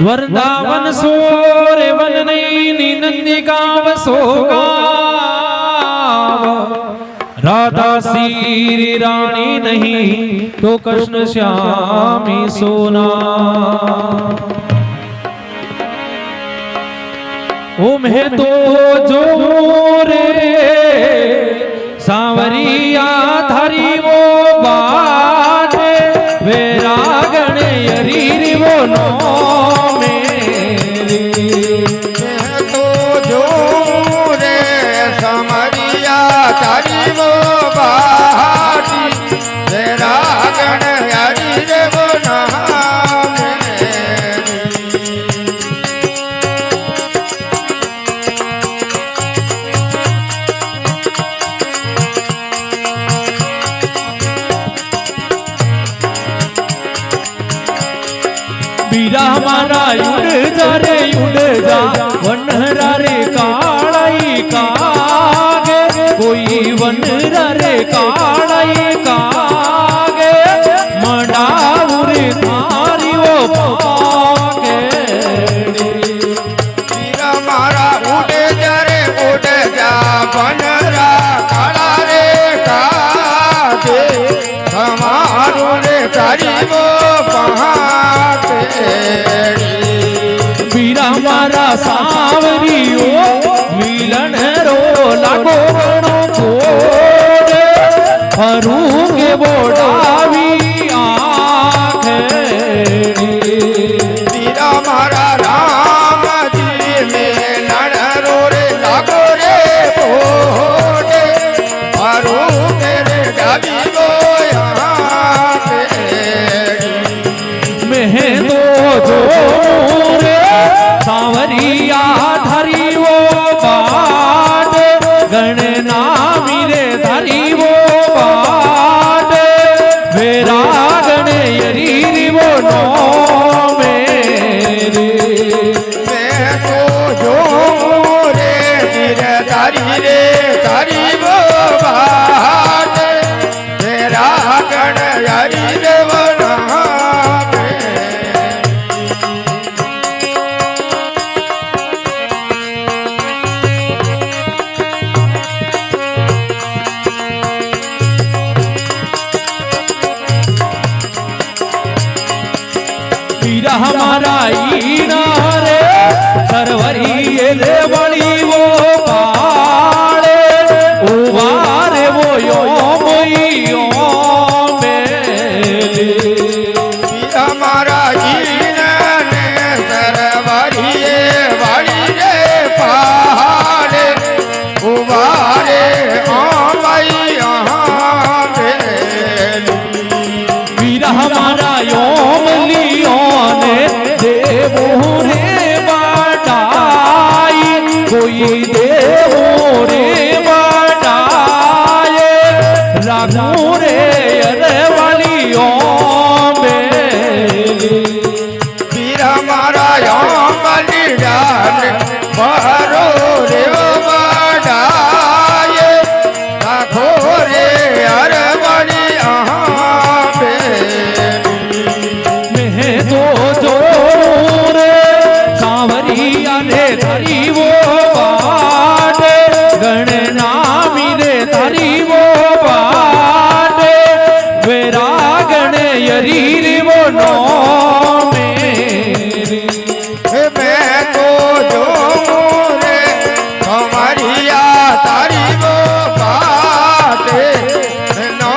वृंदावन सोरे वन नैनी नंदिकाव सोगाव राधा श्री रानी नहीं तो कृष्ण श्यामी सोना। ओ मैं तो जो रे सांवरिया धरी वो बात वे रागण यरी वो नो बीरा हमारा उड़ जा वनहरा रे कालाई कागे कोई वनहरा रे कालाई कागे मंडाउरे थारी वो पागे। बीरा हमारा उड़ जा वनहरा काला रे कागे हमारो रे तारी वो बीरा हमारा सांवरियो मिलन रो लागो हरू के बोडावी आँख। बीरा हमारा राम जी मिलन रो रे लागो रे बोडे हरू के रे डाबी गो जो रे सांवरिया धरी वो बाट गणना मिले धरी वो बाट वेरा गण यरी वो नो मेरे। मैं तो जो रे गिरधारी रे धरी वो बाट वेरा गण यरी रे वो बीरा हमारा ईना रे सरवरी दे बड़ी वो पाड़े उबारे वो यो मेले। बीरा हमारा ईना ने सरवरी बड़ी रे पाड़े उबारे बीरा हमारा योम देवो रे बाटाई कोई देवो रे बाटाए राघो रे अरवलियों में। बीरा हमारा बलि जान बहरो रे बाटाए राघो रे अरवली मैं तो जो धरी वो बाट गणना मिले धरी वो बाट वेरा गण यरी वो नो मेरे। मैं तो जो रे हमारिया तारी वो बाट नो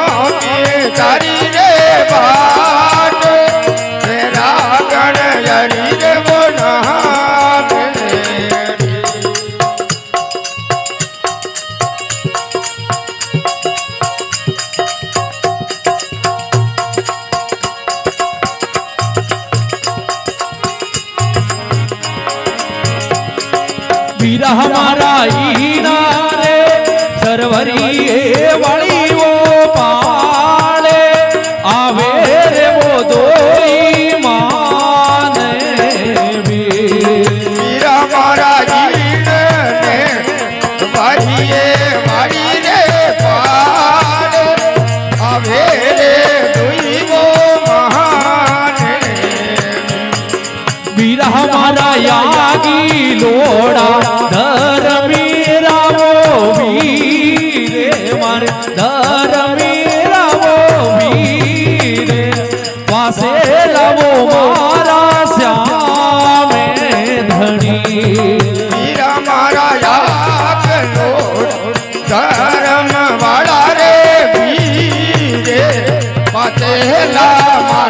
तारी रे बाट मेरा गण यरी रे वो नहा। बीरा हमारा ईना रे सरवरी वाली वो पाले आवे रे वो दोई माने। बीरा हमारा ईना ने वालिए वाली रे पाले आवे रे दोई वो महाने। बीरा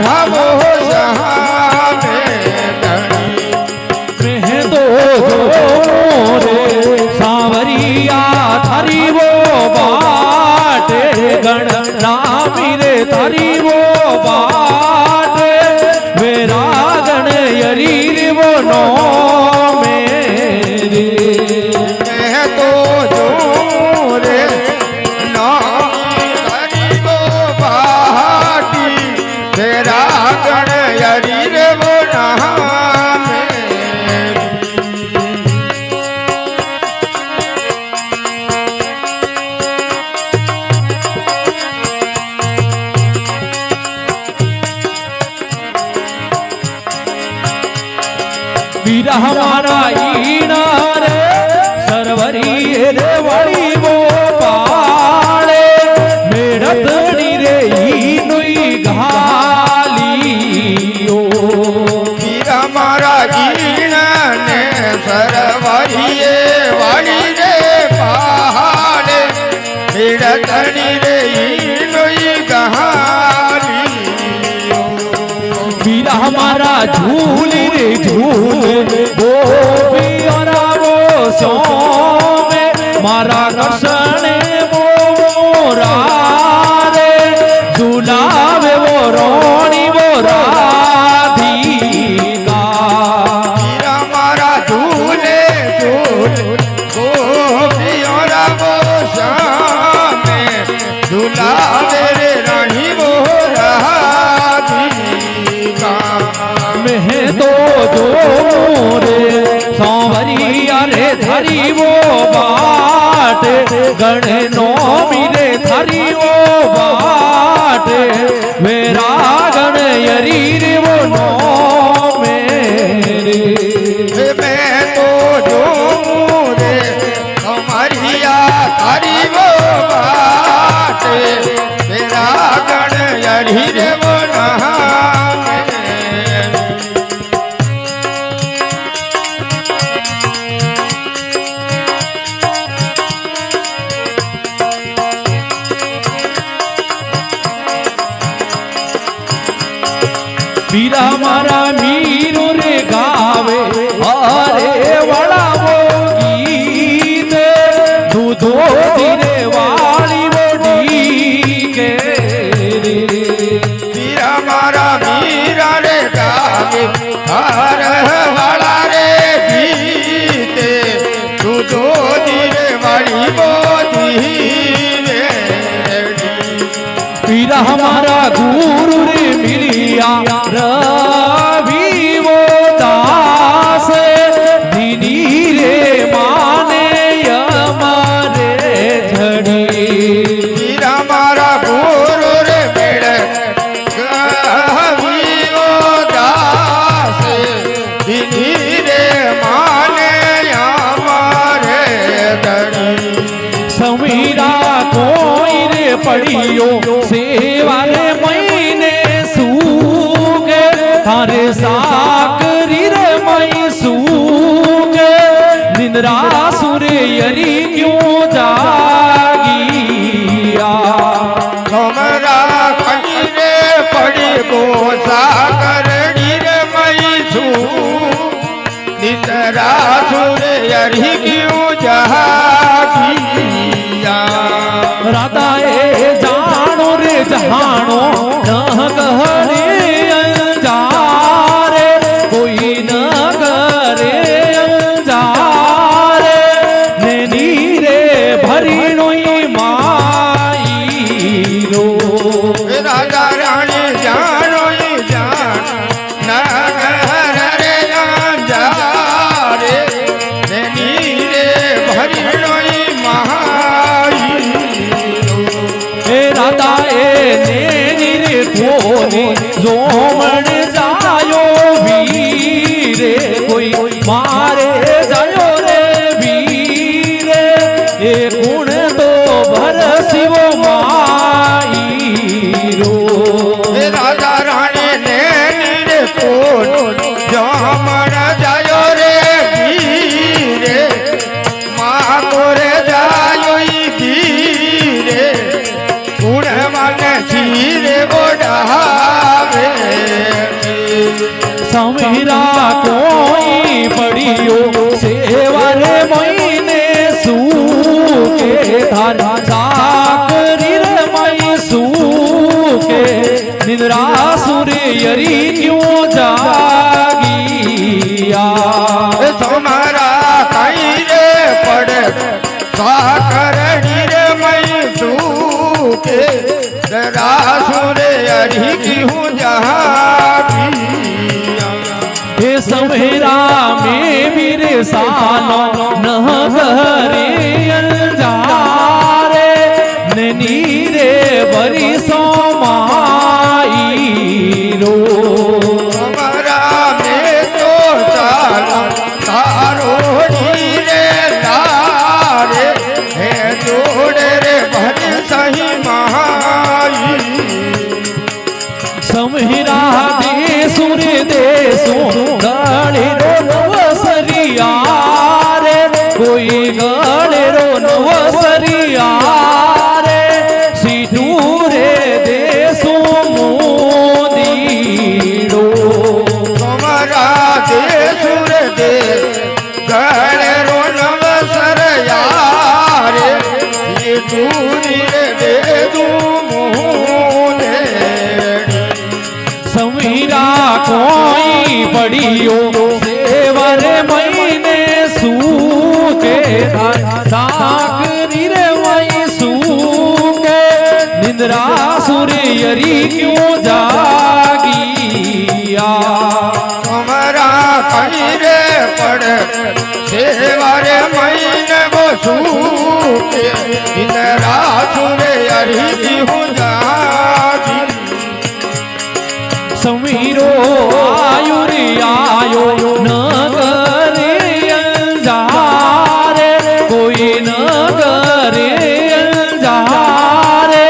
राघवो सहामे धनी मैं तो जो रे सांवरिया थारी वो बाटे गण रामी रे थारी वो बाटे मेरा गण यरी रे वो नो मेरे मैं तो जो रे ना गरीबो बाटी तेरा गण यरी रे वो नहामे वीरा हमारा ईना रे सरवरी रे वाली वो पाले मेड़तनी रे ईनुई घालियो वीरा मारा जीण ने सरवरिये वाली रे पहाड़े बिड़तनी रे ईनुई गहाली वीरा हमारा झूली रे झूल वो भी और वो सोमे मारा कृष्ण वो मोरा रे झूलावे वो रोणी वो राधिका वीरा मारा झूले झूल गोपियों वो श्यामे झूलावे रे रानी वो राधिका मैं तो जो रे सांवरिया रे थारी वो बाट गण नौमी रे थारी वो बाट मेरा गण यरी रे वो नो मेरे मैं तो जो रे हमारिया थारी वो बात तेरा गण यही रे वो नहामे वीरा मारा मीरो रे गावे अरे वाला वो गीत दूधो धीरे वाली वो ढीके रे वीरा मारा मीरा रे गावे हर वाला रे गीते तू दो धीरे वाली बोधी वीरा हमारा गुरु रे मिलिया रवि वो दास दीनी रे माने हमारे झड़ी वीरा मारा गुरु रे मिल गवीओ दास दिनी रे माने हमारे धनी समीरा कोई रे पड़ियो सेवा रे महीने सूगे थारे साकरी रे मई सूगे निंद्रा सुरे यरी क्यों जागिया हमरा कहीं रे पड़ी गो सागर रे मई छू नितरा सुर यरी क्यों जहागिया राधा ए जानो रे जहानो न कहने अंजारे समीरा कोई पड़ियो सेवा रे महीने सूके धारा चाकरी रे मई सूके निद्रा सूर्य यरी क्यों जागिया तुम्हारा कहीं रे पड़े साकरणी रे मई सूके जरा सुरे अरी क्यों जागिया हे समेरा में वीर सानो न करे अंजारे ननी रे बरी सोमाई रो तुम्हारा में तो चाला तारो रे लारे हे जोड़े रे भज सही महाई समीरा देसुर देसु गणे रो नवसरिया रे कोई गणे रो नवसरिया रे सीटू रे देसु मोदीड़ो तुम्हारा देसुर दे गण रो नवसर यारे ये दूरी रे दे दू मोने समीरा कोई पड़ियो सेवर महीने सूके साकरी रे मई सूके निद्रा सूर्य यरी क्यों जागिया तुम्हारा कहीं रे पड़े सेवारे महीने वो सूके इंद्रा सुरे अरी क्यों जागी समीरो आयुर आयो न करे अंजारे कोई न करे अंजारे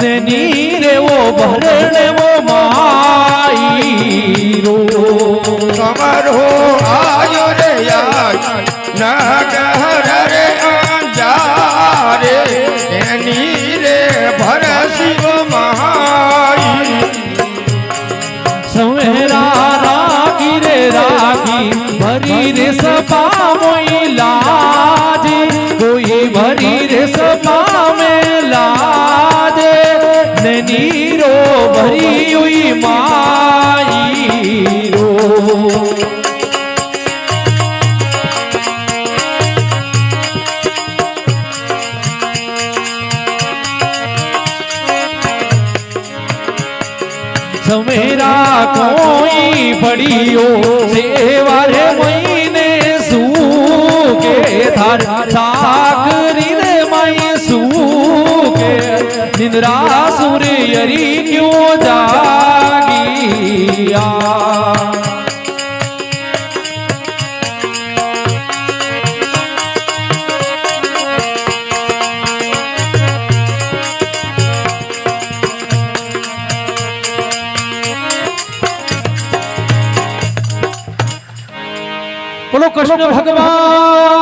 ननी रे वो भरने वो माई रो कमरो आयो रे न गहर रे अंजारे नीरे भर शिव महाई समेरा रागी रे रागी भरी रे सपा मोई लाजे कोई भरी रे सपा में लाजे ननी रो भरी हुई माई रो समेरा कोई पड़ियो सेवर महीने सूके धार साकरी रे मई सूके निद्रा सूर्य यरी क्यों जागिया बोलो कृष्ण भगवान।